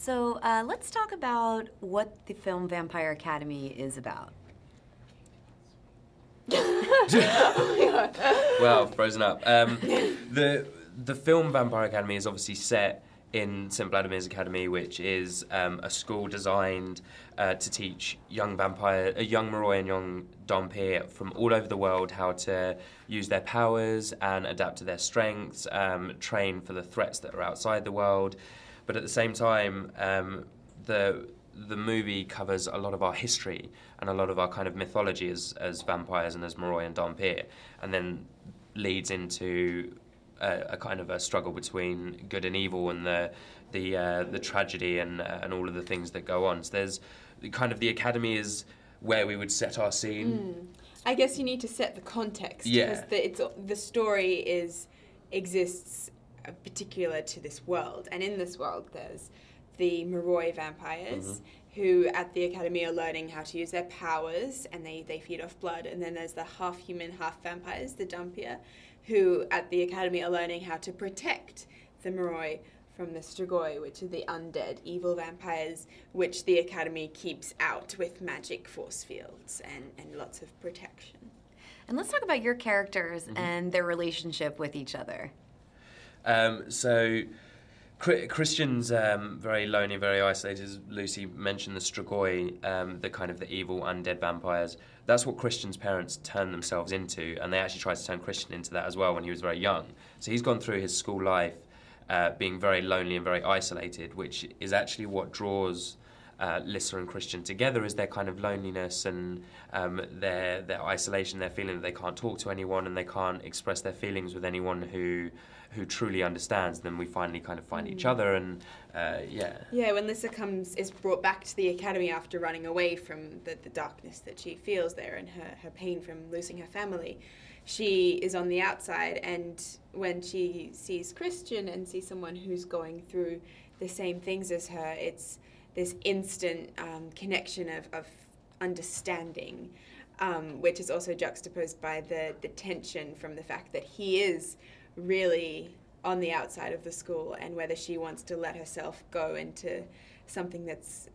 So let's talk about what the film Vampire Academy is about. Well, frozen up. The film Vampire Academy is obviously set in St. Vladimir's Academy, which is a school designed to teach young Moroi and young Dominc from all over the world how to use their powers and adapt to their strengths, train for the threats that are outside the world. But at the same time, the movie covers a lot of our history and a lot of our kind of mythology as vampires and as Moroi and Dominc, and then leads into a kind of a struggle between good and evil and the tragedy and all of the things that go on. So there's kind of the academy is where we would set our scene. I guess you need to set the context, because the story exists particular to this world, and in this world there's the Moroi vampires who at the academy are learning how to use their powers, and they feed off blood, and then there's the half human half vampires, the Dominc, who at the academy are learning how to protect the Moroi from the Strigoi, which are the undead evil vampires, which the academy keeps out with magic force fields and lots of protection. And let's talk about your characters and their relationship with each other. So Christian's very lonely, very isolated. As Lucy mentioned, the Strigoi, the evil undead vampires. That's what Christian's parents turned themselves into, and they actually tried to turn Christian into that as well when he was very young. So he's gone through his school life being very lonely and very isolated, which is actually what draws Lissa and Christian together, is their kind of loneliness and their isolation, their feeling that they can't talk to anyone and they can't express their feelings with anyone who truly understands. Then we finally kind of find each other, and when Lissa is brought back to the academy after running away from the darkness that she feels there and her pain from losing her family, she is on the outside, and when she sees Christian and sees someone who's going through the same things as her, it's this instant connection of understanding, which is also juxtaposed by the tension from the fact that he is really on the outside of the school, and whether she wants to let herself go into something that's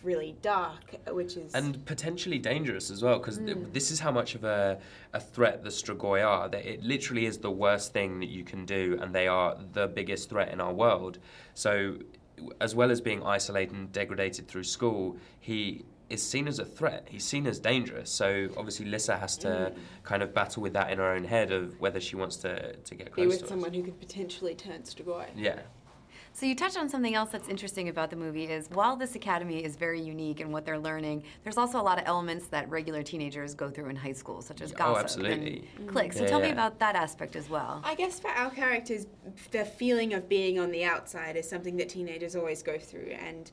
really dark, which is... And potentially dangerous as well, because this is how much of a threat the Strigoi are. That it literally is the worst thing that you can do, and they are the biggest threat in our world. So as well as being isolated and degraded through school, he is seen as a threat. He's seen as dangerous. So obviously Lissa has to kind of battle with that in her own head of whether she wants to get close to be with someone who could potentially turn Strigoi. Yeah. So you touched on something else that's interesting about the movie is while this academy is very unique in what they're learning, there's also a lot of elements that regular teenagers go through in high school, such as gossip and cliques. So tell me about that aspect as well. I guess for our characters, the feeling of being on the outside is something that teenagers always go through, and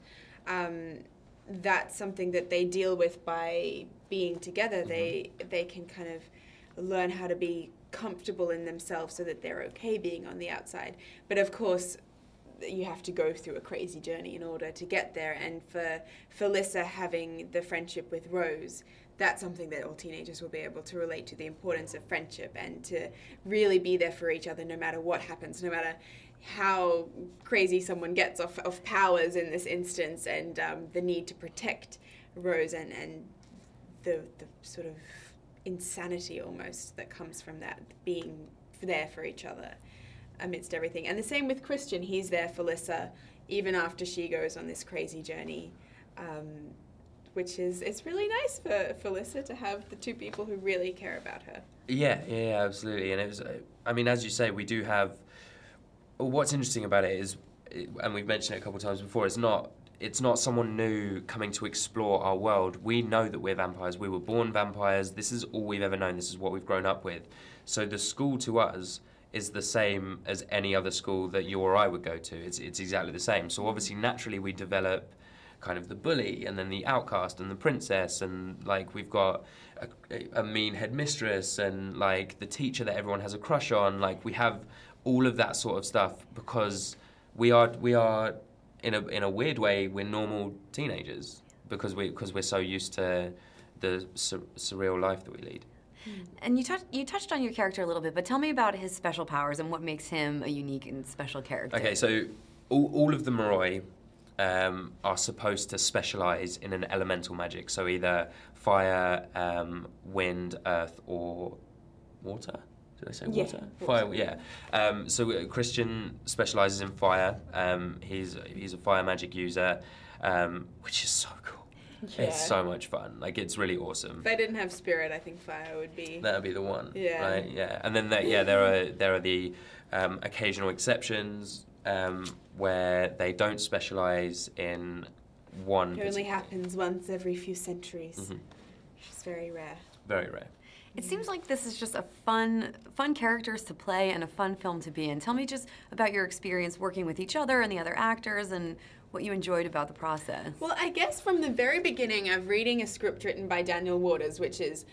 that's something that they deal with by being together. They can kind of learn how to be comfortable in themselves so that they're okay being on the outside. But of course, you have to go through a crazy journey in order to get there. And for Lissa, having the friendship with Rose, that's something that all teenagers will be able to relate to, the importance of friendship and to really be there for each other no matter what happens, no matter how crazy someone gets of powers in this instance, and the need to protect Rose and the sort of insanity almost that comes from that, being there for each other amidst everything. And the same with Christian. He's there for Lissa even after she goes on this crazy journey, which is, it's really nice for Lissa to have the two people who really care about her. Yeah, absolutely. And it was, I mean, as you say, we do have, what's interesting about it is, and we've mentioned it a couple of times before, it's not someone new coming to explore our world. We know that we're vampires. We were born vampires. This is all we've ever known. This is what we've grown up with. So the school to us is the same as any other school that you or I would go to. It's exactly the same. So obviously, naturally, we develop kind of the bully, and then the outcast, and the princess, and like we've got a mean headmistress, and like the teacher that everyone has a crush on. Like we have all of that sort of stuff because we are in a weird way, we're normal teenagers because we're so used to the surreal life that we lead. And you touched on your character a little bit, but tell me about his special powers and what makes him a unique and special character. Okay, so all of the Moroi are supposed to specialize in an elemental magic, so either fire, wind, earth, or water. Did I say water? Yeah, fire. Yeah. So Christian specializes in fire. He's a fire magic user, which is so cool. Yeah. It's so much fun. Like, it's really awesome. If I didn't have spirit, I think fire would be. That would be the one. Yeah. Right. Yeah. And then there are the occasional exceptions where they don't specialize in one. It only happens once every few centuries, Mm-hmm. which is very rare. Very rare. It seems like this is just a fun characters to play and a fun film to be in. Tell me just about your experience working with each other and the other actors and what you enjoyed about the process. Well, I guess from the very beginning of reading a script written by Daniel Waters, which is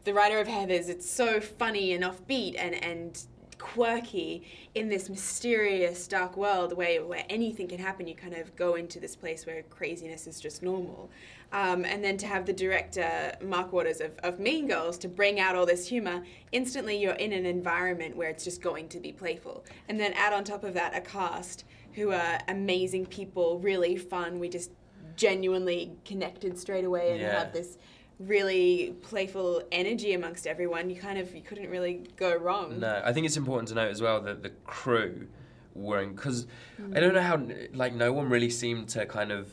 the writer of Heathers, it's so funny and offbeat and quirky in this mysterious dark world where anything can happen. You kind of go into this place where craziness is just normal. And then to have the director, Mark Waters of Mean Girls, to bring out all this humor, instantly you're in an environment where it's just going to be playful. And then add on top of that a cast who are amazing people, really fun. We just genuinely connected straight away and had this really playful energy amongst everyone. You couldn't really go wrong. No, I think it's important to note as well that the crew were because I don't know how, like, no one really seemed to kind of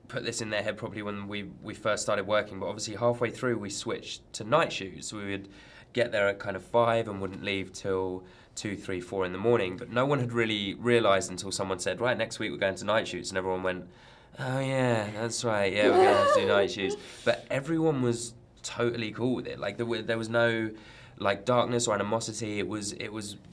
put this in their head properly when we first started working, but obviously halfway through we switched to night shoots. We would get there at kind of 5 and wouldn't leave till 2, 3, 4 in the morning, but no one had really realised until someone said, right, next week we're going to night shoots, and everyone went, oh yeah, that's right, yeah, we're going to have to do night shoots. But everyone was totally cool with it. Like, there was no like darkness or animosity. It was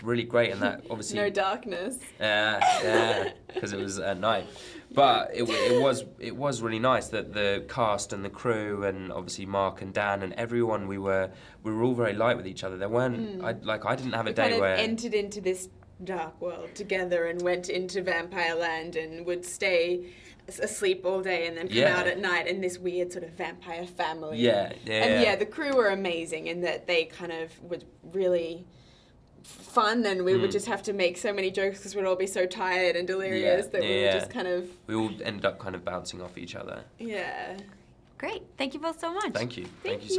really great, and that obviously no darkness. Yeah, because it was at night. But it was really nice that the cast and the crew and obviously Mark and Dan and everyone, we were all very light with each other. There weren't I didn't have a day kind where of entered into this dark world together and went into Vampire Land and would stay asleep all day and then come out at night in this weird sort of vampire family. And the crew were amazing in that they kind of were really fun, and we would just have to make so many jokes because we'd all be so tired and delirious that we would just kind of... We all ended up kind of bouncing off each other. Yeah. Great. Thank you both so much. Thank you. Thank you so